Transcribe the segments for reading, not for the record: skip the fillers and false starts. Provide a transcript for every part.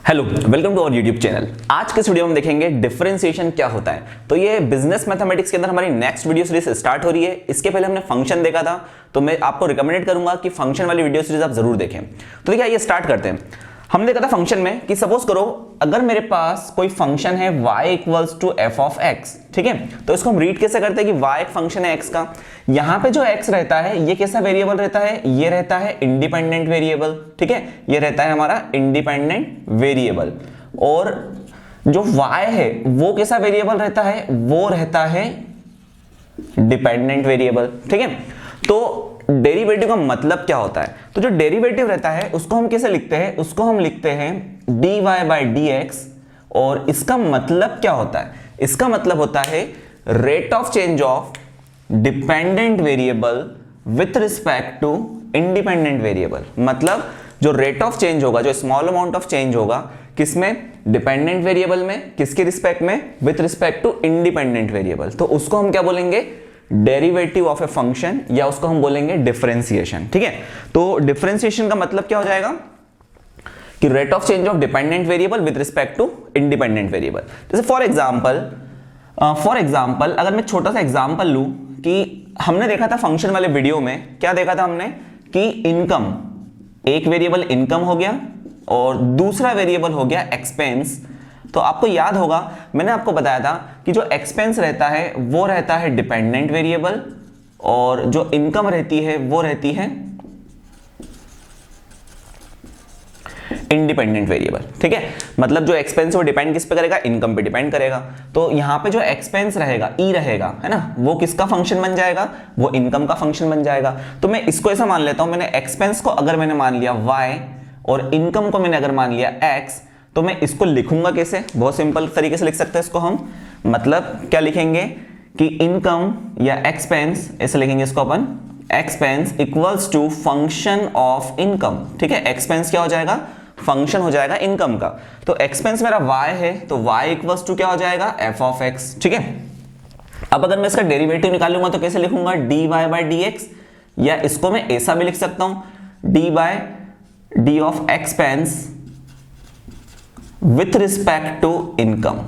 Hello, welcome to our YouTube channel. आज के video में देखेंगे डिफरेंशिएशन क्या होता है। तो ये बिजनेस मैथमेटिक्स के अंदर हमारी नेक्स्ट वीडियो सीरीज स्टार्ट हो रही है। इसके पहले हमने फंक्शन देखा था, तो मैं आपको रिकमेंडेड करूंगा कि फंक्शन वाली वीडियो सीरीज आप जरूर देखें। तो देखिए ये स्टार्ट करते हैं। हमने देखा था फंक्शन में कि सपोज करो अगर मेरे पास कोई फंक्शन है y equals to F of X, ठीक है, तो इसको हम रीड कैसे करते हैं कि y एक फंक्शन है x का। यहां पे जो x रहता है ये कैसा वेरिएबल रहता है, ये रहता है इंडिपेंडेंट वेरिएबल, ठीक है, ये रहता है हमारा इंडिपेंडेंट वेरिएबल। और जो y है वो कैसा वेरिएबल रहता है, वो रहता है डिपेंडेंट वेरिएबल, ठीक है। तो डेरिवेटिव का मतलब क्या होता है, तो जो डेरिवेटिव रहता है उसको हम कैसे लिखते हैं, उसको हम लिखते हैं dy बाई डी एक्स। और इसका मतलब क्या होता है, इसका मतलब होता है rate of change of dependent variable with respect to independent variable. मतलब जो रेट ऑफ चेंज होगा, जो स्मॉल अमाउंट ऑफ चेंज होगा, किसमें, डिपेंडेंट वेरिएबल में, किसके रिस्पेक्ट में, with respect to independent variable. तो उसको हम क्या बोलेंगे, डेरिवेटिव ऑफ ए फंक्शन, या उसको हम बोलेंगे डिफरेंशिएशन, ठीक है। तो डिफरेंशिएशन का मतलब क्या हो जाएगा कि rate of change of dependent variable with respect to independent variable. जैसे फॉर एग्जांपल अगर मैं छोटा सा एग्जांपल लूं कि हमने देखा था फंक्शन वाले वीडियो में, क्या देखा था हमने कि इनकम, एक वेरिएबल इनकम हो गया और दूसरा वेरिएबल हो गया एक्सपेंस। तो आपको याद होगा मैंने आपको बताया था कि जो एक्सपेंस रहता है वो रहता है डिपेंडेंट वेरिएबल और जो इनकम रहती है वो रहती है इंडिपेंडेंट वेरिएबल, ठीक है। मतलब जो एक्सपेंस वो डिपेंड किस पे करेगा, इनकम पे डिपेंड करेगा। तो यहां पे जो एक्सपेंस रहेगा, ई रहेगा, है ना, वो किसका फंक्शन बन जाएगा, वो इनकम का फंक्शन बन जाएगा। तो मैं इसको ऐसा मान लेता हूं, मैंने एक्सपेंस को अगर मैंने मान लिया y और इनकम को मैंने अगर मान लिया x, तो मैं इसको लिखूंगा कैसे, बहुत सिंपल तरीके से लिख सकते हैं इसको हम। मतलब क्या लिखेंगे कि इनकम या एक्सपेंस, ऐसे लिखेंगे इसको अपन, expense equals to function of income, ठीक है। एक्सपेंस क्या हो जाएगा, फंक्शन हो जाएगा इनकम का। तो एक्सपेंस मेरा y है, तो y इक्वल्स टू क्या हो जाएगा, f ऑफ x, ठीक है। अब अगर मैं इसका डेरिवेटिव निकालूंगा तो कैसे लिखूंगा, dy बाई डी एक्स, या इसको मैं ऐसा भी लिख सकता हूं, d by D of expense with respect to income,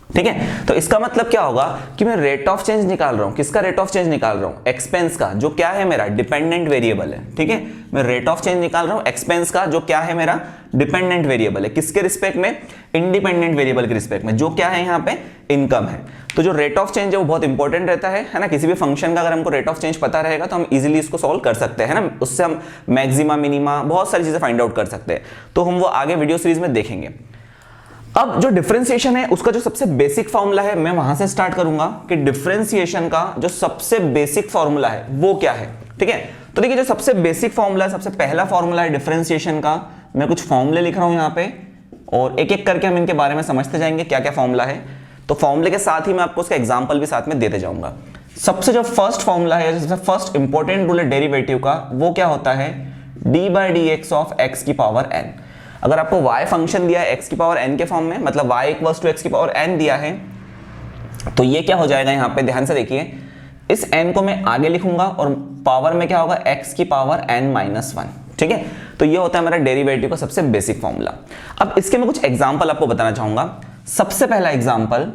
ठीक है। तो इसका मतलब क्या होगा कि मैं रेट ऑफ चेंज निकाल रहा हूं, किसका रेट ऑफ चेंज निकाल रहा हूं, एक्सपेंस का, जो क्या है मेरा डिपेंडेंट वेरिएबल है, ठीक है। मैं रेट ऑफ चेंज निकाल रहा हूं एक्सपेंस का, जो क्या है मेरा डिपेंडेंट वेरिएबल है, किसके रिस्पेक्ट में, इंडिपेंडेंट वेरिएबल के रिस्पेक्ट में, जो क्या है यहां पे इनकम है। तो जो रेट ऑफ चेंज है वो बहुत इंपॉर्टेंट रहता है ना। किसी भी फंक्शन का अगर हमको रेट ऑफ चेंज पता रहेगा तो हम इजीली इसको सॉल्व कर सकते हैं ना, उससे हम मैक्सिमा, मिनिमा, बहुत सारी चीजें फाइंड आउट कर सकते हैं। तो हम वो आगे वीडियो सीरीज में देखेंगे। अब जो डिफरेंशिएशन है उसका जो सबसे बेसिक फॉर्मूला है, मैं वहां से स्टार्ट करूंगा कि डिफरेंशिएशन का जो सबसे बेसिक फॉर्मूला है वो क्या है, ठीक है। तो देखिए जो सबसे बेसिक फॉर्मूला है, सबसे पहला फॉर्मूला है डिफरेंशिएशन का। मैं कुछ फॉर्मूले लिख रहा हूं यहां पे और एक एक करके हम इनके बारे में समझते जाएंगे क्या क्या फॉर्मूला है। तो फॉर्मूले के साथ ही मैं आपको उसका एग्जांपल भी साथ में देते जाऊंगा। सबसे जो फर्स्ट फॉर्मूला है, सबसे फर्स्ट इंपॉर्टेंट रूल है डेरिवेटिव का, वो क्या होता है, D by D X of x की पावर एन। अगर आपको y फंक्शन दिया है x की पावर n के फॉर्म में, मतलब y इक्वल्स टू x की पावर n दिया है, तो ये क्या हो जाएगा, यहां पे ध्यान से देखिए, इस n को मैं आगे लिखूंगा और पावर में क्या होगा, x की पावर n माइनस 1, ठीक है। तो ये होता है मेरा डेरिवेटिव का सबसे बेसिक फॉर्मूला। अब इसके मैं कुछ एग्जांपल आपको बताना चाहूंगा। सबसे पहला एग्जांपल,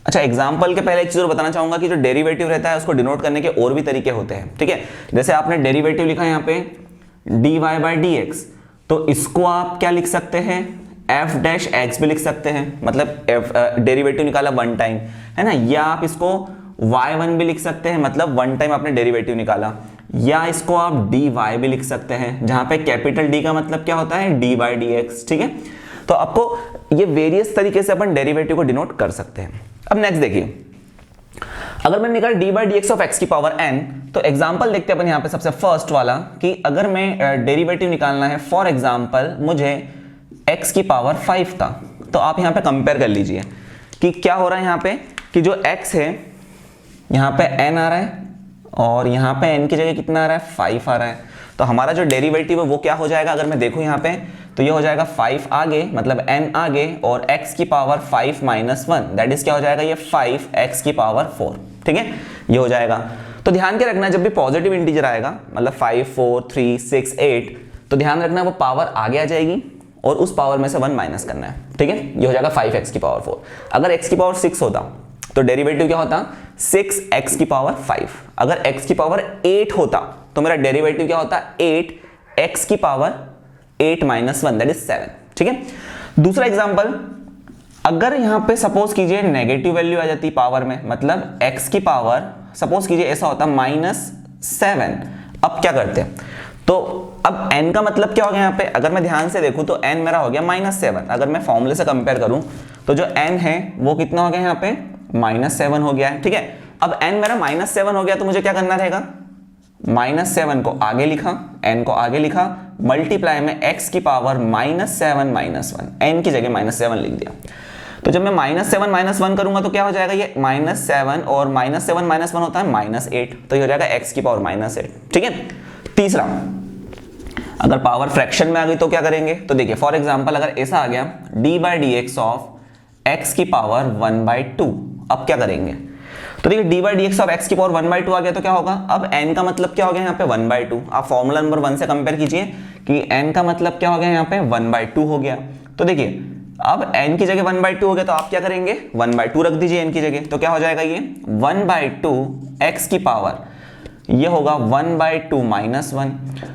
अच्छा एग्जांपल के पहले एक चीज और बताना चाहूंगा कि जो डेरिवेटिव रहता है उसको डिनोट करने के और भी तरीके होते हैं, ठीक है। जैसे आपने डेरिवेटिव लिखा यहाँ पे dy बाई डी एक्स, तो इसको आप क्या लिख सकते हैं, f डैश x भी लिख सकते हैं, मतलब डेरिवेटिव निकाला वन टाइम, है ना। या आप इसको y1 भी लिख सकते हैं, मतलब वन टाइम आपने डेरिवेटिव निकाला। या इसको आप dy भी लिख सकते हैं, जहां पे कैपिटल D का मतलब क्या होता है, d बाई डी एक्स, ठीक है। तो आपको ये वेरियस तरीके से अपन डेरिवेटिव को डिनोट कर सकते हैं। अब नेक्स्ट देखिए, अगर मैंने निकाला D by D X of x की पावर n, तो एग्जांपल देखते हैं अपन यहाँ पे सबसे फर्स्ट वाला कि अगर मैं डेरिवेटिव निकालना है, फॉर एग्जांपल मुझे x की पावर 5 का, तो आप यहाँ पे कंपेयर कर लीजिए कि क्या हो रहा है यहाँ पे कि जो x है यहाँ पे n आ रहा है और यहाँ पे n की जगह कितना आ रहा है, 5 आ रहा है। तो हमारा जो डेरिवेटिव है वो क्या हो जाएगा, अगर मैं देखूं यहाँ पे, तो ये हो जाएगा 5 आगे, मतलब n आगे, और x की पावर 5 माइनस 1, दैट इज क्या हो जाएगा, ये 5x की पावर 4, ठीक है, ये हो जाएगा। तो ध्यान के रखना जब भी पॉजिटिव इंटीजर आएगा, मतलब 5, 4, 3, 6, 8, तो ध्यान रखना वो पावर आगे आ जाएगी और उस पावर में से 1 माइनस करना है, ठीक है। ये हो जाएगा 5x की पावर 4। अगर x की पावर 6 होता तो डेरिवेटिव क्या होता, 6x की पावर 5। अगर x की पावर 8 होता तो मेरा डेरिवेटिव क्या होता, 8x की पावर 8 माइनस 1 दैट इज 7, ठीक है। दूसरा एग्जांपल, अगर यहां पे सपोज कीजिए नेगेटिव वैल्यू आ जाती पावर में, मतलब x की पावर सपोज कीजिए ऐसा होता -7। अब क्या करते हैं, तो अब n का मतलब क्या हो गया यहाँ पे, अगर मैं ध्यान से देखूं तो n मेरा हो गया -7। अगर मैं फॉर्मूले से कंपेयर करूं तो जो n है वो कितना हो गया यहाँ पे, -7 हो गया है, ठीक है। अब n मेरा -7 हो गया तो मुझे क्या करना रहेगा, -7 को आगे लिखा, n को आगे लिखा, मल्टीप्लाई में x की पावर -7 माइनस 1, n की जगह -7 लिख दिया। तो जब मैं -7 माइनस 1 करूंगा तो क्या हो जाएगा, ये -7 और -7 माइनस 1 होता है -8, तो ये हो जाएगा x की पावर -8, ठीक है। तीसरा, अगर पावर फ्रैक्शन में आ गई तो क्या करेंगे, तो देखिए फॉर एग्जांपल अगर ऐसा आ गया d/dx ऑफ x की पावर 1/2, अब क्या करेंगे, तो देखिए d/dx ऑफ x की पावर 1/2 आ गया तो क्या होगा, अब n का मतलब क्या हो गया यहाँ पे 1/2। आप फॉर्मूला नंबर 1 से कंपेयर कीजिए कि n का मतलब क्या हो गया यहाँ पे 1/2 हो गया। तो देखिए अब n की जगह 1/2 हो गया तो आप क्या करेंगे, 1/2 रख दीजिए n की जगह, तो क्या हो जाएगा ये 1/2 x की पावर, ये होगा 1/2 माइनस 1।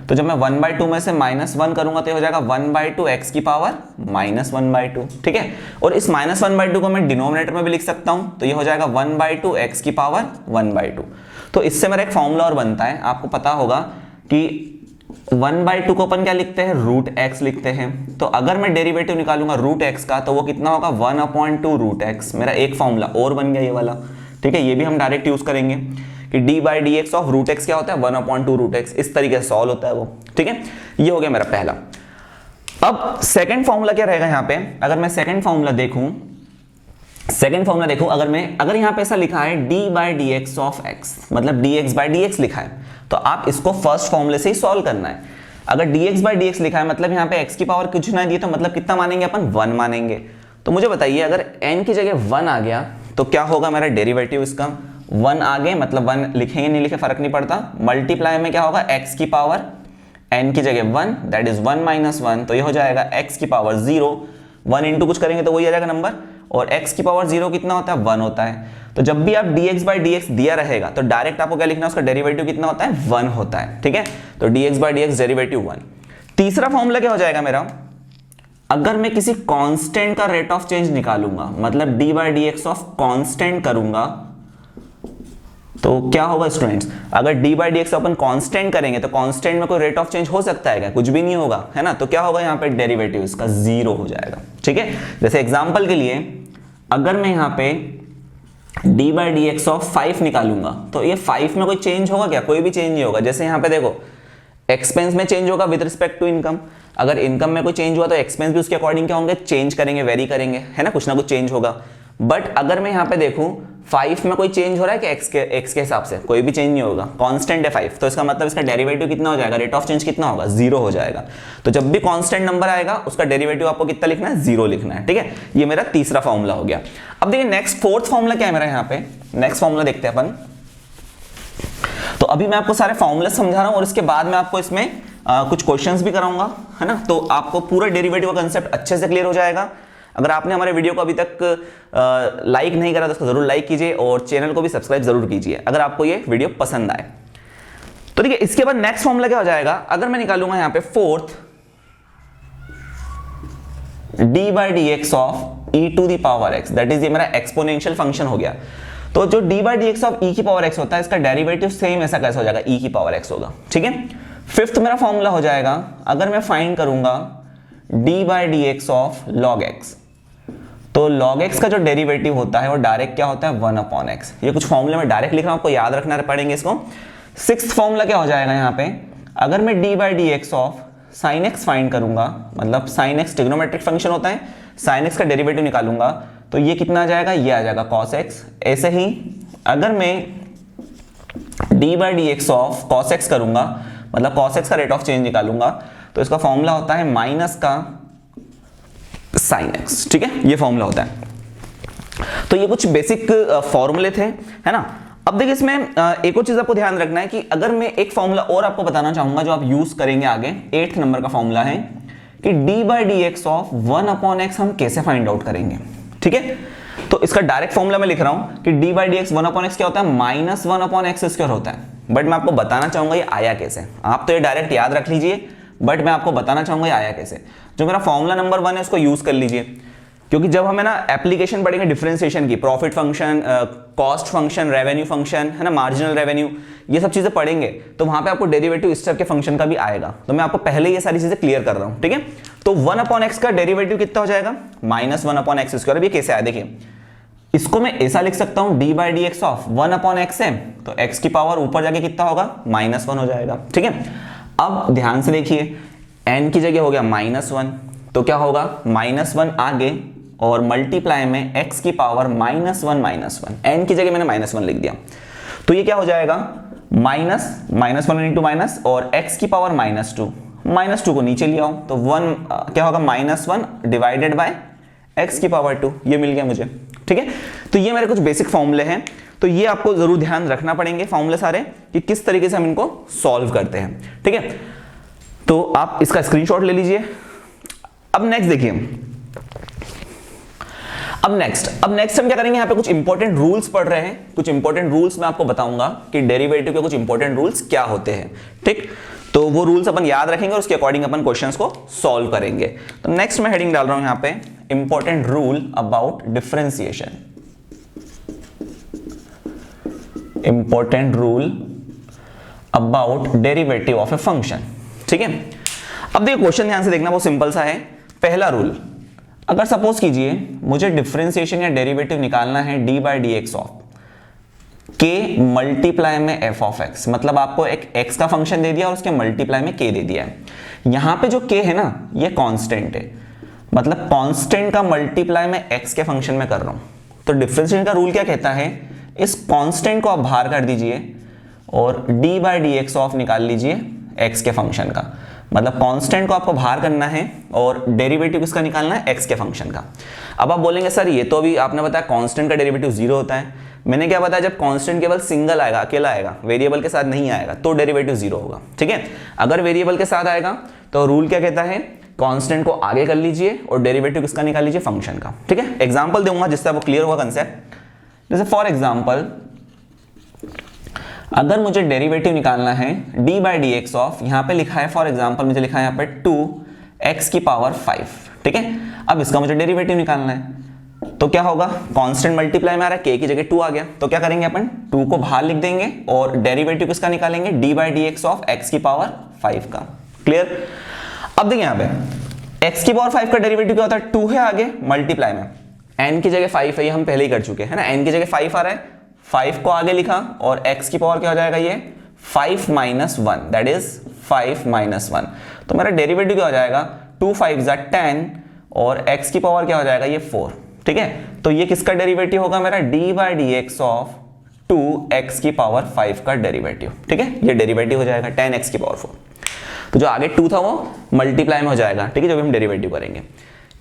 तो जब मैं 1/2 में से -1 करूंगा तो ये हो जाएगा 1/2 x की पावर -1/2, ठीक है। और इस -1/2 को मैं डिनोमिनेटर में भी लिख सकता हूं, तो ये हो जाएगा 1/2 x की पावर 1/2। तो इससे मेरा एक फॉर्मूला और बनता है, आपको पता होगा कि 1/2 को अपन क्या लिखते हैं, √x लिखते हैं। तो अगर मैं डेरिवेटिव निकालूंगा √x का तो वो कितना होगा 1/2 √x। मेरा एक फॉर्मूला और बन गया ये वाला, ठीक है। ये भी हम डायरेक्ट यूज करेंगे कि d/dx ऑफ √x क्या होता है 1/2 √x, इस तरीके से सॉल्व होता है वो, ठीक है। ये हो गया मेरा पहला। अब सेकंड फॉर्मूला क्या रहेगा यहाँ पे, अगर मैं सेकंड फॉर्मूला देखूं, अगर यहाँ पे ऐसा लिखा है d/dx ऑफ x, मतलब dx/dx लिखा है, तो आप इसको फर्स्ट फॉर्मूले से ही सॉल्व करना है। अगर dx/dx लिखा है मतलब यहाँ पे x की पावर कुछ ना दी, तो मतलब कितना मानेंगे अपन, 1 मानेंगे। तो मुझे बताइए अगर n की जगह 1 आ गया तो क्या होगा मेरा डेरिवेटिव, इसका 1 आ गए मतलब 1 लिखेंगे नहीं लिखे फर्क नहीं पड़ता, मल्टीप्लाई में क्या होगा x की पावर n की जगह 1 दैट इज 1 माइनस 1, तो ये हो जाएगा x की पावर 0, 1 इंटू कुछ करेंगे तो वही आ जाएगा नंबर, और x की पावर 0 कितना होता है 1 होता है। तो जब भी आप dx/dx दिया रहेगा तो डायरेक्ट आपको क्या लिखना है, उसका डेरिवेटिव कितना होता है 1 होता है, ठीक है। तो dx/dx डेरिवेटिव 1। तीसरा फॉर्मूला क्या हो जाएगा मेरा, अगर मैं किसी कांस्टेंट का रेट ऑफ चेंज निकालूंगा, मतलब d/dx ऑफ कांस्टेंट करूंगा तो क्या होगा स्टूडेंट्स, अगर d/dx अपन कांस्टेंट करेंगे तो कांस्टेंट में कोई रेट ऑफ चेंज हो सकता है क्या, कुछ भी नहीं होगा, है ना। तो क्या होगा यहाँ पे डेरिवेटिव इसका 0 हो जाएगा, ठीक है। जैसे एग्जांपल के लिए अगर मैं यहाँ पे d/dx ऑफ 5 निकालूंगा तो ये 5 में कोई चेंज होगा क्या, कोई भी चेंज नहीं होगा। जैसे यहाँ पे देखो एक्सपेंस में चेंज होगा विद रिस्पेक्ट टू इनकम, अगर इनकम में कोई चेंज हुआ तो एक्सपेंस भी उसके अकॉर्डिंग क्या होंगे, चेंज करेंगे, वेरी करेंगे, है ना, कुछ ना कुछ चेंज होगा। बट अगर मैं यहाँ पे देखूं 5 में कोई चेंज हो रहा है कि x के हिसाब से, कोई भी चेंज नहीं होगा, कांस्टेंट है 5, तो इसका मतलब इसका डेरिवेटिव कितना हो जाएगा, रेट ऑफ चेंज कितना होगा 0 हो जाएगा। तो जब भी कांस्टेंट नंबर आएगा उसका डेरिवेटिव आपको कितना लिखना है 0 लिखना है, ठीक है। ये मेरा तीसरा फॉर्मूला हो गया। अब देखिए नेक्स्ट फोर्थ फॉर्मूला क्या है मेरा, यहाँ पे नेक्स्ट फॉर्मूला देखते हैं अपन। तो अभी मैं आपको सारे फॉर्मूले समझा रहा हूं और इसके बाद मैं आपको इसमें कुछ क्वेश्चंस भी कराऊंगा, है ना, तो आपको पूरा डेरिवेटिव का कंसेप्ट अच्छे से क्लियर हो जाएगा। अगर आपने हमारे वीडियो को अभी तक लाइक नहीं करा तो उसको जरूर लाइक कीजिए और चैनल को भी सब्सक्राइब जरूर कीजिए अगर आपको ये वीडियो पसंद आए। तो देखिए इसके बाद नेक्स्ट फॉर्मूला क्या हो जाएगा, अगर मैं निकालूंगा यहाँ पे fourth d/dx of e to the power x, that is ये मेरा एक्सपोनेंशियल फंक्शन हो गया। तो जो d/dx ऑफ e की पावर x होता है इसका डेरिवेटिव सेम ऐसा कैसे हो जाएगा, e की पावर x होगा, ठीक है। फिफ्थ मेरा फॉर्मूला हो जाएगा, अगर मैं फाइंड करूंगा d/dx ऑफ log x, तो log x का जो डेरिवेटिव होता है वो डायरेक्ट क्या होता है 1/x। ये कुछ फॉर्मूले में डायरेक्ट लिख रहा हूं, आपको याद रखना पड़ेंगे इसको। सिक्स्थ फॉर्मूला क्या हो जाएगा यहाँ पे, अगर मैं d/dx of sin x find करूंगा, मतलब sin x ट्रिग्नोमेट्रिक फंक्शन होता है, sin x का डेरिवेटिव निकालूंगा तो ये कितना आ जाएगा, ये आ जाएगा cos x। ऐसे ही अगर मैं d/dx ऑफ cos x करूंगा, मतलब cos x का रेट ऑफ चेंज निकालूंगा तो इसका फॉर्मूला होता है माइनस का sin x, ठीक है, ये फॉर्मूला होता है। तो ये कुछ बेसिक फॉर्मूले थे, है ना। अब देखिए इसमें एक और चीज आपको ध्यान रखना है कि अगर मैं एक फॉर्मूला और आपको बताना चाहूंगा जो आप यूज करेंगे आगे, 8th नंबर का फॉर्मूला है कि D by D X of 1/x हम कैसे फाइंड आउट करेंगे। ठीक है, तो इसका डायरेक्ट फॉर्मूला मैं लिख रहा हूं कि D by D x 1/x क्या होता है, -1/x² होता है। बट मैं आपको बताना चाहूंगा ये आया कैसे। आप तो ये डायरेक्ट याद रख लीजिए, बट मैं आपको बताना चाहूंगा ये आया कैसे। जो मेरा फॉर्मूला नंबर 1 है उसको यूज कर लीजिए, क्योंकि जब हमें ना एप्लीकेशन पढ़ेंगे डिफरेंशिएशन की, profit function, cost function, revenue function, है ना, मार्जिनल रेवेन्यू, ये सब चीजें पढ़ेंगे, तो वहां पे आपको डेरिवेटिव इस टाइप के फंक्शन का भी आएगा। तो मैं आपको पहले ये सारी चीजें क्लियर कर रहा हूं। ठीक है, तो 1/x का डेरिवेटिव कितना हो जाएगा, -1/x²। अब ये कैसे आया देखिए, इसको मैं ऐसा लिख सकता हूं D by D X of 1/x है, तो x की पावर ऊपर जाके कितना होगा, -1 हो जाएगा। ठीक है, अब ध्यान से देखिए, n की जगह हो गया -1, तो क्या होगा, -1 आगे और मल्टीप्लाई में x की पावर -1, n की जगह मैंने -1 लिख दिया, तो ये क्या हो जाएगा, -1 इंटू माइनस और x की पावर -2 को नीचे ले आओ, तो 1 क्या होगा, -1 डिवाइडेड बाय x की पावर 2, ये मिल गया मुझे। ठीक है, तो ये मेरे कुछ बेसिक फॉर्मूले हैं, तो ये आपको जरूर ध्यान रखना पड़ेंगे फॉर्मूले सारे, कि किस तरीके से हम इनको सॉल्व करते हैं। ठीक है, तो आप इसका स्क्रीनशॉट ले लीजिए। अब नेक्स्ट देखिए, अब नेक्स्ट हम क्या करेंगे, यहाँ पे कुछ इंपॉर्टेंट रूल्स पढ़ रहे हैं, कुछ इंपॉर्टेंट रूल्स मैं आपको बताऊंगा कि डेरिवेटिव के कुछ इंपॉर्टेंट रूल्स क्या होते हैं। ठीक, तो वो रूल्स अपन याद रखेंगे और उसके अकॉर्डिंग अपन क्वेश्चंस को सॉल्व करेंगे। तो नेक्स्ट मैं हेडिंग डाल रहा हूं यहाँ पे, important rule about differentiation. Important rule about derivative of a function. ठीक है, अब देखिए क्वेश्चन ध्यान से देखना, बहुत सिंपल सा है। पहला रूल, अगर सपोज कीजिए मुझे डिफरेंशिएशन या डेरिवेटिव निकालना है D by D X of के मल्टीप्लाई में एफ ऑफ एक्स, मतलब आपको एक एक्स का फंक्शन दे दिया और उसके मल्टीप्लाई में के दे दिया है। यहां पे जो के है ना, ये कांस्टेंट है, मतलब कांस्टेंट का मल्टीप्लाई में एक्स के फंक्शन में कर रहा हूं। तो डिफरेंशिएशन का रूल क्या कहता है, इस कांस्टेंट को आप बाहर कर दीजिए और D by D X of निकाल लीजिए एक्स के फंक्शन का। मतलब कांस्टेंट को आपको बाहर करना है और डेरिवेटिव किसका निकालना है, एक्स के फंक्शन का। अब आप बोलेंगे सर ये तो अभी आपने बताया कांस्टेंट का डेरिवेटिव 0 होता है। मैंने क्या बताया, जब कांस्टेंट केवल सिंगल आएगा, अकेला आएगा, वेरिएबल के साथ नहीं आएगा, तो डेरिवेटिव 0 होगा। ठीक है, अगर वेरिएबल के साथ आएगा तो रूल क्या कहता है, कांस्टेंट को आगे कर लीजिए और डेरिवेटिव किसका निकाल लीजिए, फंक्शन का। ठीक है, एग्जांपल दूंगा जिससे आपको क्लियर होगा कंसेप्ट। जैसे फॉर एग्जांपल, अगर मुझे डेरिवेटिव निकालना है D by D X of, यहां पे लिखा है फॉर एग्जांपल, मुझे लिखा है यहाँ पे 2x की पावर 5। ठीक है, अब इसका मुझे डेरिवेटिव निकालना है, तो क्या होगा, कांस्टेंट मल्टीप्लाई में आ रहा है, k की जगह 2 आ गया, तो क्या करेंगे अपन, 2 को बाहर लिख देंगे और डेरिवेटिव किसका निकालेंगे, D by D X of x की पावर 5 का। क्लियर। अब देखिए यहाँ पे x की पावर 5 का डेरिवेटिव क्या होता है, 2 है आगे मल्टीप्लाई में, n की जगह 5 है, ये हम पहले ही कर चुके हैं ना, n की जगह 5 आ रहा है, 5 को आगे लिखा और x की पावर क्या हो जाएगा, ये 5 - 1, दैट इज 5 - 1। तो मेरा डेरिवेटिव क्या हो जाएगा, 2 5 = 10 और x की पावर क्या हो जाएगा, ये 4। ठीक है, तो ये किसका डेरिवेटिव होगा, मेरा D by D X of 2x की पावर 5 का डेरिवेटिव। ठीक है, ये डेरिवेटिव हो जाएगा 10x की पावर 4। तो जो आगे 2 था वो मल्टीप्लाई में हो जाएगा। ठीक है, जब हम डेरिवेटिव करेंगे।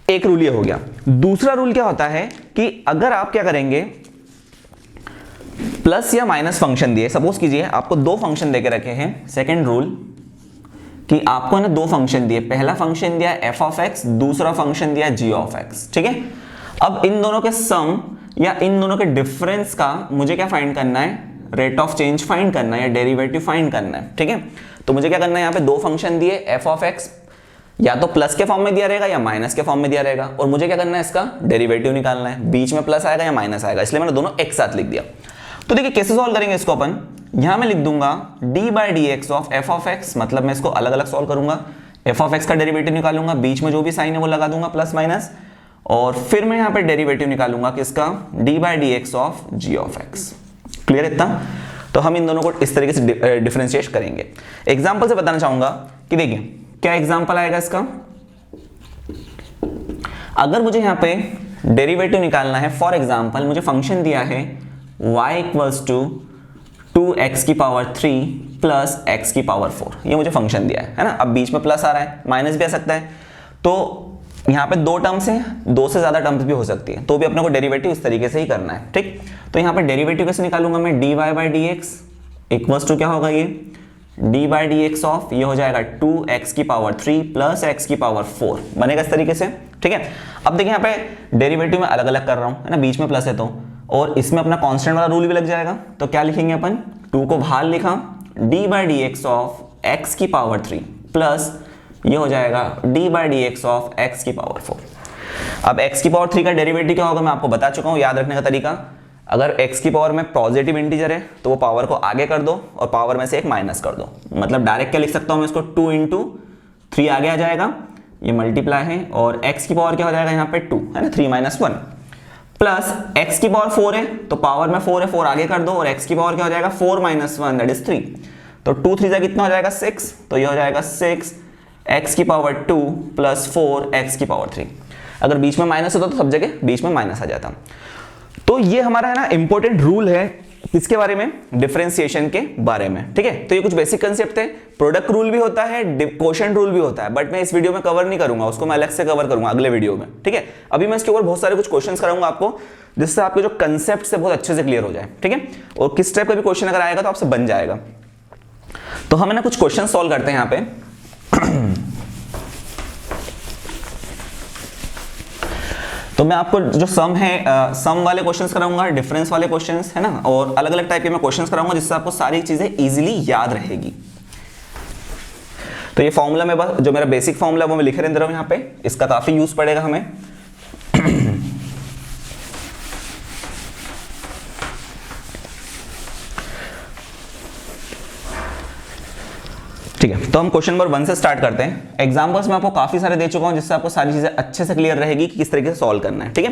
एक रूल ये हो गया। दूसरा रूल क्या होता है कि अगर आप क्या करेंगे, प्लस या माइनस फंक्शन दिए, सपोज कीजिए आपको 2 फंक्शन देके रखे हैं। सेकंड रूल कि आपको ना 2 फंक्शन दिए, पहला फंक्शन दिया एफ ऑफ एक्स, दूसरा फंक्शन दिया जी ऑफ एक्स। ठीक है, अब इन दोनों के सम या इन दोनों के डिफरेंस का मुझे क्या फाइंड करना है, रेट ऑफ चेंज फाइंड करना है या डेरिवेटिव फाइंड करना है। ठीक है, तो मुझे क्या करना है, यहाँ पे 2 फंक्शन दिए, एफ ऑफ एक्स या तो प्लस के फॉर्म में दिया रहेगा या माइनस के फॉर्म में दिया रहेगा, और मुझे क्या करना है, इसका डेरिवेटिव निकालना है, बीच में प्लस आएगा या माइनस आएगा, इसलिए मैंने दोनों एक साथ लिख दिया। तो देखिए कैसे सॉल्व करेंगे इसको अपन, यहां मैं लिख दूंगा D by D X of F of x, मतलब मैं इसको अलग अलग सॉल्व करूंगा, एफ ऑफ एक्स का डेरिवेटिव निकालूंगा, बीच में जो भी साइन है वो लगा दूंगा प्लस माइनस, और फिर मैं यहाँ पे डेरिवेटिव निकालूंगा किसका, D by D X of G of X. Clear इतना। तो हम इन दोनों को इस तरीके से डिफरेंशिएट करेंगे। एग्जाम्पल से बताना चाहूंगा कि देखिए क्या एग्जाम्पल आएगा इसका। अगर मुझे यहाँ पे डेरिवेटिव निकालना है, फॉर एग्जाम्पल मुझे फंक्शन दिया है y = 2x की पावर 3 प्लस x की पावर 4, ये मुझे फंक्शन दिया है ना। अब बीच में प्लस आ रहा है, माइनस भी आ सकता है, तो यहाँ पे 2 टर्म्स हैं, 2 से ज्यादा टर्म्स भी हो सकती है, तो भी अपने को डेरिवेटिव इस तरीके से ही करना है। ठीक, तो यहाँ पे डेरिवेटिव कैसे निकालूंगा मैं, dy by D X equals to क्या होगा, ये D by D X of ये हो जाएगा 2x की पावर 3 प्लस x की पावर 4 बनेगा इस तरीके से, ठीक है। अब देखिए यहाँ पे डेरिवेटिव में अलग अलग कर रहा हूँ, है ना, बीच में प्लस है तो, और इसमें अपना कांस्टेंट वाला रूल भी लग जाएगा। तो क्या लिखेंगे अपन, 2 को बाहर लिखा, D by D X of x की पावर 3 प्लस ये हो जाएगा D by D X of x की पावर 4। अब x की पावर 3 का डेरिवेटिव क्या होगा मैं आपको बता चुका हूँ, याद रखने का तरीका, अगर x की पावर में पॉजिटिव इंटीजर है तो वो पावर को आगे कर दो और पावर में से एक माइनस कर दो। मतलब डायरेक्ट क्या लिख सकता हूं मैं इसको, 2 इंटू 3 आगे आ जाएगा, ये मल्टीप्लाई है, और x की पावर क्या हो जाएगा यहाँ पे 2, है ना, 3 माइनस 1, प्लस x की पावर 4 है तो पावर में 4 है, 4 आगे कर दो, और x की पावर क्या हो जाएगा 4 माइनस 1 दैट इज 3, तो 2 3 कितना हो जाएगा 6, तो ये हो जाएगा 6 x की पावर 2 प्लस 4 x की पावर 3। अगर बीच में माइनस होता तो सब जगह बीच में माइनस आ जाता। तो ये हमारा है ना इंपॉर्टेंट रूल है किसके बारे में, डिफरेंशिएशन के बारे में, ठीक है। तो ये कुछ बेसिक कंसेप्ट है, प्रोडक्ट रूल भी होता है, क्वोशंट रूल भी होता है, बट मैं इस वीडियो में कवर नहीं करूंगा, उसको मैं अलग से कवर करूंगा अगले वीडियो में, ठीक है। अभी मैं इसके ऊपर बहुत सारे कुछ क्वेश्चंस कराऊंगा आपको, जिससे आपके जो कंसेप्ट है बहुत अच्छे से क्लियर हो जाए, ठीक है। और किस टाइप का भी क्वेश्चन अगर आएगा तो आपसे बन जाएगा। तो हम ना कुछ क्वेश्चन सॉल्व करते हैं यहाँ पे। तो मैं आपको जो सम है, सम वाले क्वेश्चंस कराऊंगा, डिफरेंस वाले क्वेश्चंस, है ना, और अलग अलग टाइप के मैं क्वेश्चंस कराऊंगा, जिससे आपको सारी चीजें इजीली याद रहेगी। तो ये फॉर्मूला में जो मेरा बेसिक फॉर्मूला वो मैं लिखे रहने रहा हूं यहाँ पे, इसका काफी यूज पड़ेगा हमें। ठीक है, तो हम क्वेश्चन नंबर 1 से स्टार्ट करते हैं। एग्जांपल्स मैं आपको काफी सारे दे चुका हूं, जिससे आपको सारी चीजें अच्छे से क्लियर रहेगी कि किस तरीके से सॉल्व करना है, ठीक है।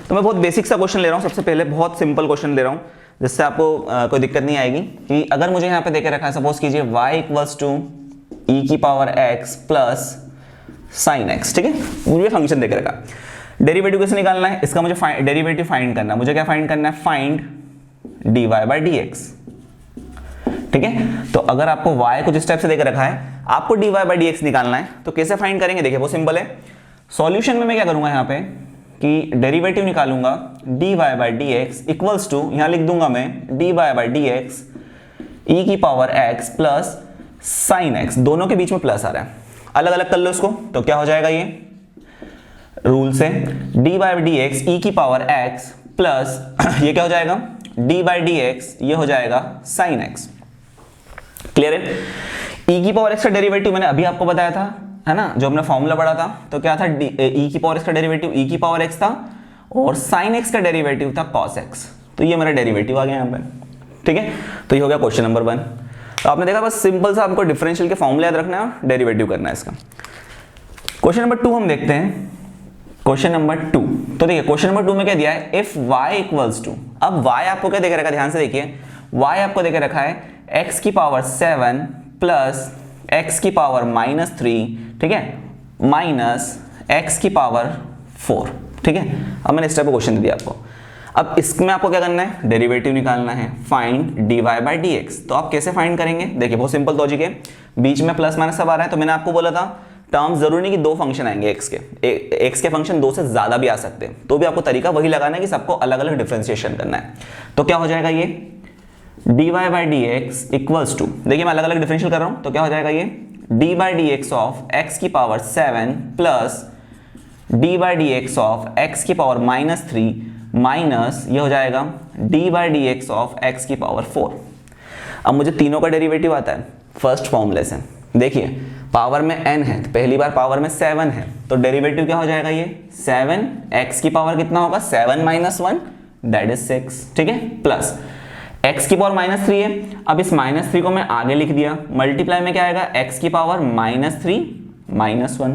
तो मैं बहुत बेसिक सा क्वेश्चन ले रहा हूं, सबसे पहले बहुत सिंपल क्वेश्चन ले रहा हूं, जिससे आपको कोई दिक्कत नहीं आएगी। कि अगर मुझे यहाँ पे देके रखा है, सपोज कीजिए y इक्वल्स टू e की power x plus sine x, ठीक है, मुझे फंक्शन देके रखा, डेरिवेटिव कैसे निकालना है इसका, मुझे डेरिवेटिव फाइंड करना है। मुझे क्या फाइंड करना है, फाइंड dy बाई dx, ठीक है। तो अगर आपको y को जिस टाइप से देकर रखा है, आपको dy बाई dx निकालना है, तो कैसे फाइंड करेंगे, देखिए बहुत सिंपल है। सॉल्यूशन में मैं क्या करूंगा यहाँ पे कि डेरिवेटिव निकालूंगा dy by dx equals to, यहाँ लिख दूंगा मैं dy बाई dx e की power x plus sine x, दोनों के बीच में प्लस आ रहा है, अलग अलग कर लो इसको, तो क्या हो जाएगा ये रूल से dy बाई dx e की पावर x प्लस ये क्या हो जाएगा dy बाई dx, ये हो जाएगा साइन x। क्लियर है। e की पावर x का डेरिवेटिव मैंने अभी आपको बताया था, है ना, जो हमने फॉर्मूला पढ़ा था, तो क्या था, e की पावर x का डेरिवेटिव e की पावर x था, और sin x का डेरिवेटिव था cos x, तो ये मेरा डेरिवेटिव आ गया यहाँ पे, ठीक है। तो ये हो गया क्वेश्चन नंबर 1। तो आपने देखा, बस सिंपल सा आपको डिफरेंशियल के फॉर्मूला याद रखना है, डेरिवेटिव करना है इसका। क्वेश्चन नंबर 2 हम देखते हैं, क्वेश्चन नंबर 2। तो देखिए क्वेश्चन नंबर 2 में क्या दिया है, इफ y इक्वल्स टू, अब y आपको क्या देके रखा है, ध्यान से देखिए, y आपको देके रखा है x की पावर 7 प्लस x की पावर माइनस 3, ठीक है, माइनस x की पावर 4, ठीक है। अब मैंने इस टाइप का क्वेश्चन दे दिया आपको। अब इसमें आपको क्या करना है, डेरिवेटिव निकालना है, फाइंड dy बाई dx। तो आप कैसे फाइंड करेंगे, देखिए बहुत सिंपल लॉजिक है, बीच में प्लस माइनस सब आ रहा है। तो मैंने आपको बोला था टर्म जरूरी नहीं कि 2 फंक्शन आएंगे x के फंक्शन 2 से ज्यादा भी आ सकते हैं, तो भी आपको तरीका वही लगाना है कि सबको अलग अलग डिफरेंशिएशन करना है। तो क्या हो जाएगा ये dy by dx equals to, देखिए मैं अलग अलग डिफरेंशियल कर रहा हूं, तो क्या हो जाएगा ये dy by dx of x की power 7 plus dy by dx of x की पावर माइनस 3 माइनस ये हो जाएगा dy by dx of x की पावर 4। अब मुझे तीनों का डेरिवेटिव आता है फर्स्ट फॉर्मूले से, देखिए पावर में n है, तो पहली बार पावर में 7 है, तो डेरिवेटिव क्या हो जाएगा ये 7, x की पावर कितना होगा 7 माइनस 1 दैट इज 6, ठीक है, प्लस x की पावर माइनस 3 है। अब इस माइनस 3 को मैं आगे लिख दिया, मल्टीप्लाई में क्या आएगा x की पावर माइनस 3 माइनस 1।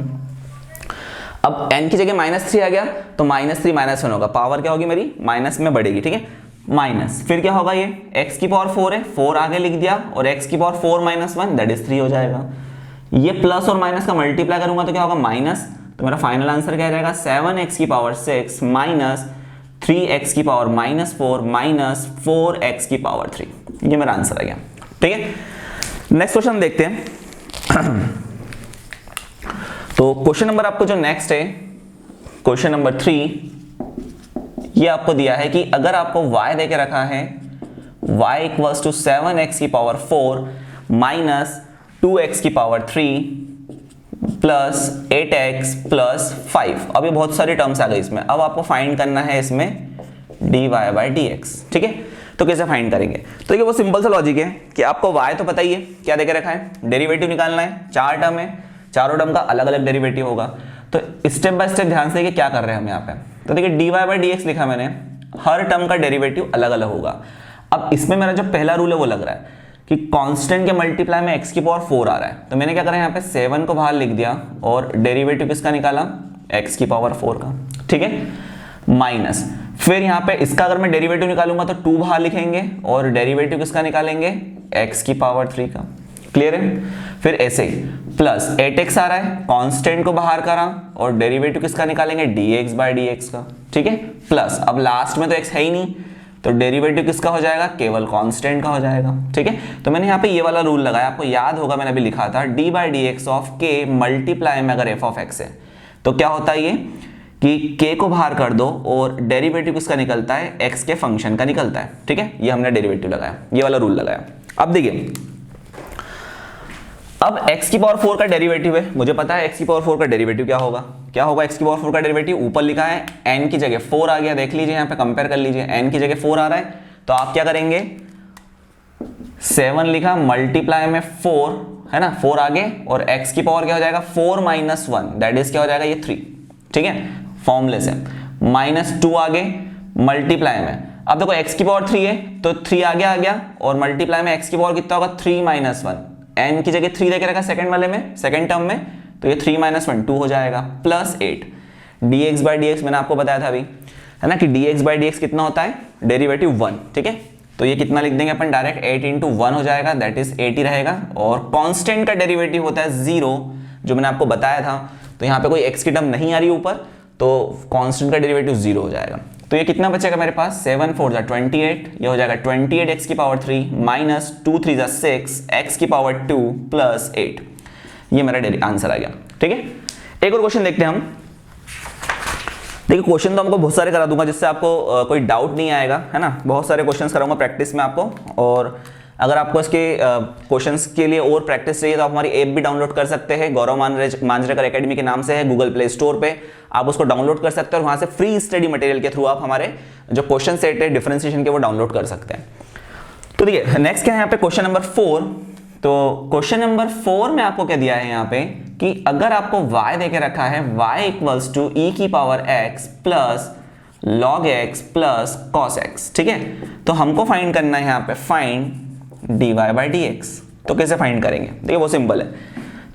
अब n की जगह माइनस 3 आ गया, तो माइनस 3 माइनस 1 होगा, पावर क्या होगी मेरी माइनस में बढ़ेगी, ठीक है, माइनस, फिर क्या होगा ये x की पावर 4 है, 4 आगे लिख दिया, और x की पावर 4 माइनस 1 दैट इज 3 हो जाएगा। ये प्लस और माइनस का मल्टीप्लाई करूंगा तो क्या होगा माइनस, तो मेरा फाइनल आंसर क्या जाएगा 7x की पावर 6 माइनस 3x की पावर माइनस 4 माइनस 4x की पावर 3, ये मेरा आंसर आ गया, ठीक है। नेक्स्ट क्वेश्चन देखते हैं। तो क्वेश्चन नंबर आपको जो नेक्स्ट है, क्वेश्चन नंबर 3, ये आपको दिया है कि अगर आपको y देके रखा है y इक्वल्स टू 7x की पावर 4 माइनस 2x की पावर 3 प्लस 8x प्लस 5। अब ये बहुत सारी टर्म्स आ गई इसमें, अब आपको फाइंड करना है इसमें dy बाई डी एक्स। ठीक है, तो कैसे फाइंड करेंगे? तो ये वो सिंपल सा लॉजिक है कि आपको y तो पता ही है, क्या देके रखा है, डेरिवेटिव निकालना है। 4 टर्म है, चारों टर्म का अलग अलग डेरिवेटिव होगा। तो स्टेप बाय स्टेप ध्यान से देखिए क्या कर रहे हैं हम यहाँ पे। तो देखिए dy बाई डी एक्स लिखा मैंने, हर टर्म का डेरिवेटिव अलग अलग होगा। अब इसमें मेरा जो पहला रूल है वो लग रहा है कि कांस्टेंट के मल्टीप्लाई में x की पावर 4 आ रहा है, तो मैंने क्या करा यहाँ पे 7 को बाहर लिख दिया और डेरिवेटिव किसका निकाला, x की पावर 4 का। ठीक है, माइनस फिर यहाँ पे इसका अगर मैं डेरिवेटिव निकालूंगा तो 2 बाहर लिखेंगे और डेरिवेटिव किसका निकालेंगे, x की पावर 3 का। क्लियर है? फिर ऐसे ही प्लस 8x आ रहा है, कांस्टेंट को बाहर करा और डेरिवेटिव किसका निकालेंगे, dx बाई डी एक्स का। ठीक है, प्लस अब लास्ट में तो x है ही नहीं, तो डेरिवेटिव किसका हो जाएगा, केवल कांस्टेंट का हो जाएगा। ठीक है, तो मैंने यहाँ पे ये वाला रूल लगाया, आपको याद होगा मैंने अभी लिखा था d by D X of k multiply में अगर f ऑफ x है तो क्या होता है ये कि k को बाहर कर दो और डेरिवेटिव किसका निकलता है, x के फंक्शन का निकलता है। ठीक है, ये हमने डेरिवेटिव लगाया, ये वाला रूल लगाया। अब देखिए, अब x की पावर 4 का डेरिवेटिव है, मुझे पता है x की पावर 4 का डेरिवेटिव क्या होगा। क्या होगा x की पावर 4 का डेरिवेटिव, ऊपर लिखा है n की जगह 4 आ गया, देख लीजिए यहाँ पे कंपेयर कर लीजिए, n की जगह 4 आ रहा है, तो आप क्या करेंगे, 7 लिखा मल्टीप्लाई में 4 है ना, 4 आगे और x की पावर क्या हो जाएगा, 4 माइनस 1 दैट इज क्या हो जाएगा, ये 3। ठीक है, फॉर्मूले से माइनस 2 आगे मल्टीप्लाई में, अब देखो x की पावर 3 है तो 3 आगे आ गया और मल्टीप्लाई में x की पावर कितना होगा, 3 माइनस 1, n की जगह 3 देके रखा सेकंड वाले में, सेकंड टर्म में, तो ये 3 माइनस 1 2 हो जाएगा, plus 8 dx by D x मैंने आपको बताया था अभी, है ना, कि dx बाई डी एक्स कितना होता है, डेरिवेटिव 1। ठीक है, तो ये कितना लिख देंगे अपन डायरेक्ट, 8 इंटू 1 हो जाएगा, दैट इज 80 रहेगा। और कांस्टेंट का डेरिवेटिव होता है 0, जो मैंने आपको बताया था, तो यहाँ पे कोई x की टर्म नहीं आ रही ऊपर, तो कांस्टेंट का डेरिवेटिव 0 हो जाएगा। तो ये कितना बचेगा मेरे पास, 7 4 जा 28, ये हो जाएगा 28x की पावर 3 माइनस 2 3 जा 6 x की पावर 2 प्लस 8, ये मेरा आंसर आ गया। ठीक है, एक और क्वेश्चन देखते हैं हम। देखिए क्वेश्चन तो हमको बहुत सारे करा दूंगा जिससे आपको कोई डाउट नहीं आएगा, है ना, बहुत सारे क्वेश्चंस कराऊंगा प्रैक्टिस में आपको। और अगर आपको इसके क्वेश्चंस के लिए और प्रैक्टिस चाहिए तो आप हमारी ऐप भी डाउनलोड कर सकते हैं, गौरव मांजरेकर एकेडमी के नाम से है, गूगल प्ले स्टोर पे आप उसको डाउनलोड कर सकते हैं और वहां से फ्री स्टडी मटेरियल के थ्रू आप हमारे जो क्वेश्चन सेट है डिफरेंशिएशन के वो डाउनलोड कर सकते हैं। तो देखिए नेक्स्ट क्या है यहाँ पे, क्वेश्चन नंबर 4। तो क्वेश्चन नंबर 4 में आपको क्या दिया है यहाँ पे कि अगर आपको y देके रखा है, y इक्वल्स टू e की power x plus log x plus cos x। ठीक है, तो हमको फाइंड करना है यहाँ पे, find dy by D x. तो कैसे फाइंड करेंगे, देखिए वो सिंपल है,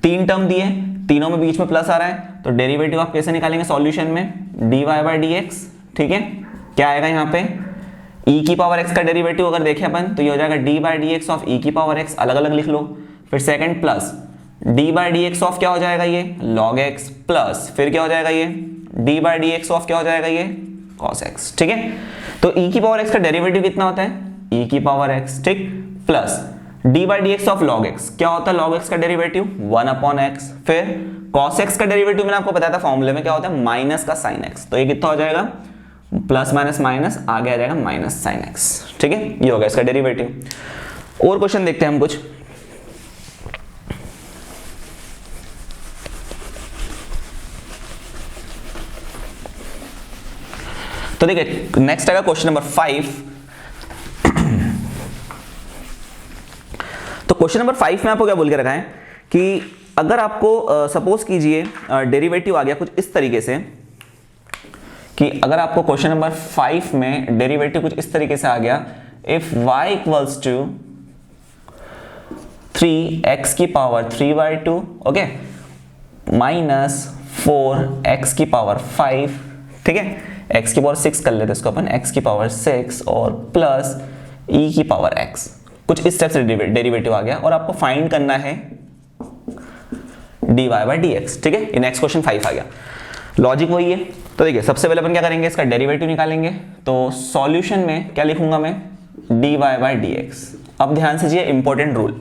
3 टर्म दिए, तीनों में बीच में प्लस आ रहा है, तो डेरिवेटिव आप कैसे निकालेंगे सॉल्यूशन में, dy बाई डी एक्स। ठीक है, क्या आएगा यहाँ पे, e की पावर x का डेरिवेटिव अगर देखें अपन तो ये हो जाएगा d by D X of e की पावर x, अलग अलग लिख लो, फिर second plus d by D X of क्या हो जाएगा ये log x, प्लस फिर क्या हो जाएगा ये d by D X of क्या हो जाएगा ये cos x। ठीक है, तो e की पावर x का डेरिवेटिव कितना होता है, e की पावर x, ठीक, plus d by D X of log x, क्या होता है log x का डेरिवेटिव 1 अपॉन x, फिर cos x का डेरिवेटिव मैंने आपको बताया था फॉर्मूले में क्या होता है, माइनस का sin x, तो ये कितना हो जाएगा, प्लस माइनस माइनस आगे आ जाएगा माइनस sin x। ठीक है, ये होगा इसका डेरिवेटिव। और क्वेश्चन देखते हैं हम कुछ। तो देखिए नेक्स्ट आएगा क्वेश्चन नंबर 5। तो क्वेश्चन नंबर 5 में आपको क्या बोल के रखा है कि अगर आपको सपोज कीजिए डेरिवेटिव आ गया कुछ इस तरीके से, कि अगर आपको क्वेश्चन नंबर 5 में डेरिवेटिव कुछ इस तरीके से आ गया, if y equals to 3x की पावर 3/2, ओके, माइनस 4x की पावर 5, ठीक है, x की पावर 6 कर लेते इसको अपन, x की पावर 6 और प्लस e की पावर x, कुछ इस टाइप से डेरिवेटिव आ गया और आपको फाइंड करना है dy बाई डी एक्स। ठीक है, ये नेक्स्ट क्वेश्चन 5 आ गया, लॉजिक वही है। तो देखिए सबसे पहले अपन क्या करेंगे, इसका डेरिवेटिव निकालेंगे, तो सॉल्यूशन में क्या लिखूंगा मैं, dy बाई डी एक्स। अब ध्यान से इंपॉर्टेंट रूल,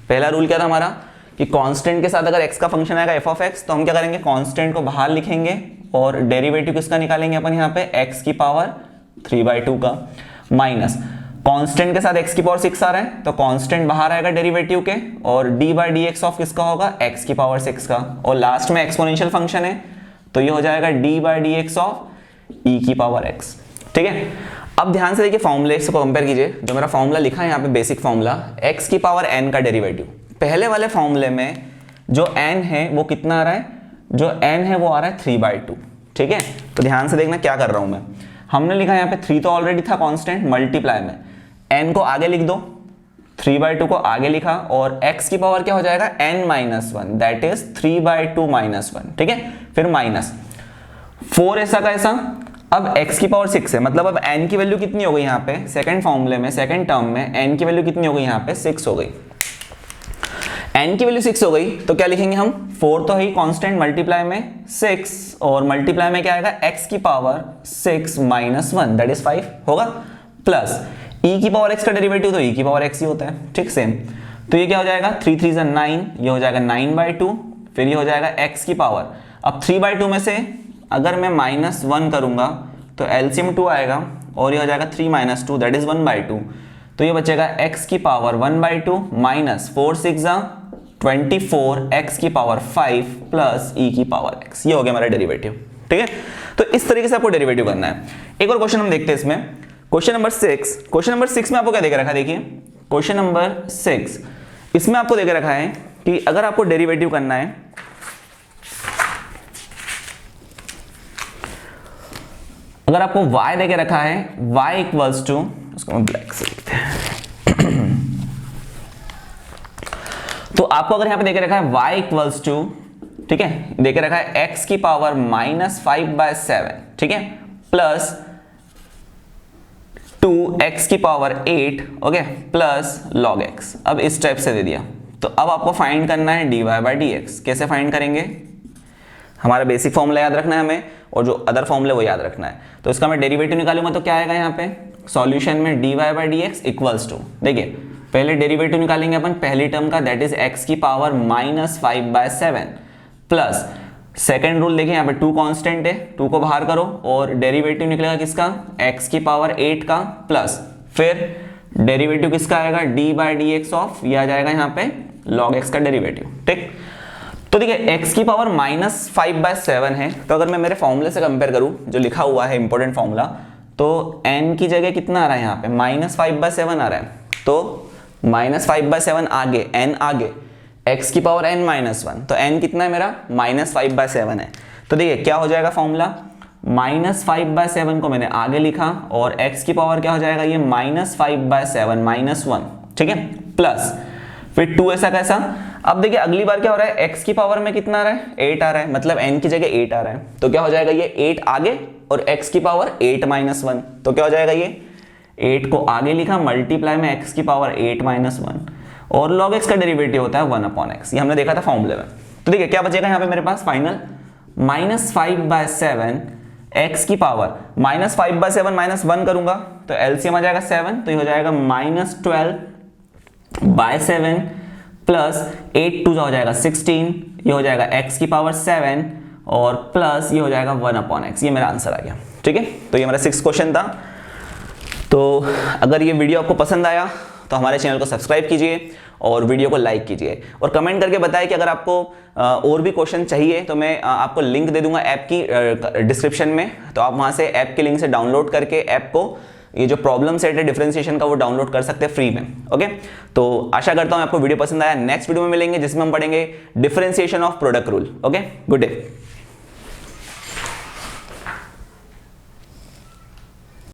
पहला रूल क्या था हमारा कि कांस्टेंट के साथ अगर x का फंक्शन आएगा f ऑफ x, तो हम क्या करेंगे, कांस्टेंट को बाहर लिखेंगे और डेरिवेटिव किसका निकालेंगे अपन यहाँ पे, x की पावर 3/2 का, माइनस कांस्टेंट के साथ x की पावर 6 आ रहा है तो कांस्टेंट बाहर आएगा डेरिवेटिव के, और d by D X of किसका होगा, x की पावर 6 का, और लास्ट में एक्सपोनेंशियल फंक्शन है तो ये हो जाएगा d by D X of e की पावर x। ठीक है, अब ध्यान से देखिए फॉर्मूले को कंपेयर कीजिए। जो मेरा फॉर्मूला लिखा है यहाँ पे बेसिक फॉर्मूला, x की पावर n का डेरिवेटिव, पहले वाले फॉर्मूले में जो n है वो कितना आ रहा है, जो n है वो आ रहा है 3/2। ठीक है, तो ध्यान से देखना क्या कर रहा हूं मैं। हमने लिखा यहाँ पे 3 तो ऑलरेडी था कांस्टेंट, मल्टीप्लाई में n को आगे लिख दो, 3/2 को आगे लिखा, और x की पावर क्या हो जाएगा n-1, दैट इज 3/2 -1। ठीक है, फिर माइनस 4 ऐसा का ऐसा। अब x की पावर 6 है, मतलब अब n की वैल्यू कितनी हो गई यहाँ पे, सेकंड फॉर्मूले में सेकंड टर्म में n की वैल्यू कितनी हो गई यहाँ पे 6 हो गई। n की वैल्यू 6 हो गई तो क्या लिखेंगे हम, 4 तो है ही कांस्टेंट, मल्टीप्लाई में 6, और मल्टीप्लाई में क्या आएगा x की पावर 6 -1 दैट इज 5 होगा, प्लस e की पावर x का डेरिवेटिव तो e की पावर x ही होता है। ठीक, सेम, तो ये क्या हो जाएगा 3 3 9, ये हो जाएगा 9/2, फिर ये हो जाएगा x की पावर, अब 3/2 में से अगर मैं -1 करूंगा तो एलसीएम 2 आएगा, और ये हो जाएगा 3 - 2 दैट इज 1/2, तो ये बचेगा x की पावर 1/2 माइनस 4 6 24 x की पावर 5 प्लस e की पावर x। ये हो गया हमारा डेरिवेटिव। ठीक है, तो इस तरीके से आपको डेरिवेटिव करना है। एक और क्वेश्चन हम देखते हैं इसमें, क्वेश्चन नंबर 6। क्वेश्चन नंबर 6 में आपको क्या देके रखा है, देखिए क्वेश्चन नंबर 6, इसमें आपको देके रखा है कि अगर आपको डेरिवेटिव करना है, अगर आपको y देके रखा है, y इक्वल्स टू, उसको हम ब्लैक से लिखते हैं तो आपको अगर यहां पे देके रखा है y इक्वल्स टू, ठीक है, देके रखा है x की पावर -5/7, ठीक है, प्लस 2x की power 8, okay, plus log x। अब इस टाइप से दे दिया, तो अब आपको फाइंड करना है dy बाई डी एक्स। कैसे फाइंड करेंगे, हमारा बेसिक फॉर्मूला याद रखना है हमें, और जो अदर फॉर्मूले वो याद रखना है। तो इसका मैं डेरिवेटिव निकालूंगा तो क्या आएगा यहाँ पे सॉल्यूशन में dy by D X equals to, देखिए पहले डेरिवेटिव निकालेंगे अपन पहली टर्म का, दैट इज x की पावर -5/7, प्लस सेकेंड रूल देखिए यहाँ पे 2 कांस्टेंट है, 2 को बाहर करो और डेरिवेटिव निकलेगा किसका, x की पावर 8 का, प्लस फिर डेरिवेटिव किसका आएगा d by D X of, ये आ जाएगा यहाँ पे log x का डेरिवेटिव। ठीक, तो देखिए x की पावर -5/7 है, तो अगर मैं मेरे फॉर्मूले से कंपेयर करूं जो लिखा हुआ है इंपॉर्टेंट फॉर्मूला, तो n की जगह कितना आ रहा है यहाँ पे -5/7 आ रहा है, तो -5/7 आगे n आगे x की पावर n-1, तो n कितना है मेरा -5/7 है। तो देखिए क्या हो जाएगा फॉर्मूला, -5/7 को मैंने आगे लिखा और x की पावर क्या हो जाएगा ये -5/7 -1, ठीक है, प्लस फिर 2 ऐसा कैसा। अब देखिए अगली बार क्या हो रहा है, x की पावर में कितना आ रहा है 8 आ रहा है, मतलब n की जगह 8 आ रहा है, तो क्या हो जाएगा ये 8 आगे और x की पावर 8-1, तो क्या हो जाएगा ये 8 को आगे लिखा मल्टीप्लाई में x की पावर 8-1, और log x का डेरिवेटिव होता है 1/x, ये हमने देखा था फॉर्मूले में। तो देखिए क्या बचेगा यहाँ पे मेरे पास फाइनल -5/7 x की पावर -5/7 -1 करूंगा तो एलसीएम आ जाएगा 7, तो ये हो जाएगा -12/7 प्लस 8 2 हो जाएगा 16, ये हो जाएगा x की पावर 7 और प्लस ये हो जाएगा 1/x। ये मेरा आंसर आ गया। ठीक है, तो ये मेरा 6 क्वेश्चन था। तो अगर ये वीडियो आपको पसंद आया तो हमारे चैनल को सब्सक्राइब कीजिए और वीडियो को लाइक कीजिए, और कमेंट करके बताएं कि अगर आपको और भी क्वेश्चन चाहिए तो मैं आपको लिंक दे दूंगा ऐप की डिस्क्रिप्शन में, तो आप वहां से ऐप के लिंक से डाउनलोड करके ऐप को, ये जो प्रॉब्लम सेट है डिफरेंशिएशन का, वो डाउनलोड कर सकते हैं फ्री में। ओके, तो आशा करता हूं आपको वीडियो पसंद आया। नेक्स्ट वीडियो में मिलेंगे जिसमें हम पढ़ेंगे differentiation of product rule. Okay, good day.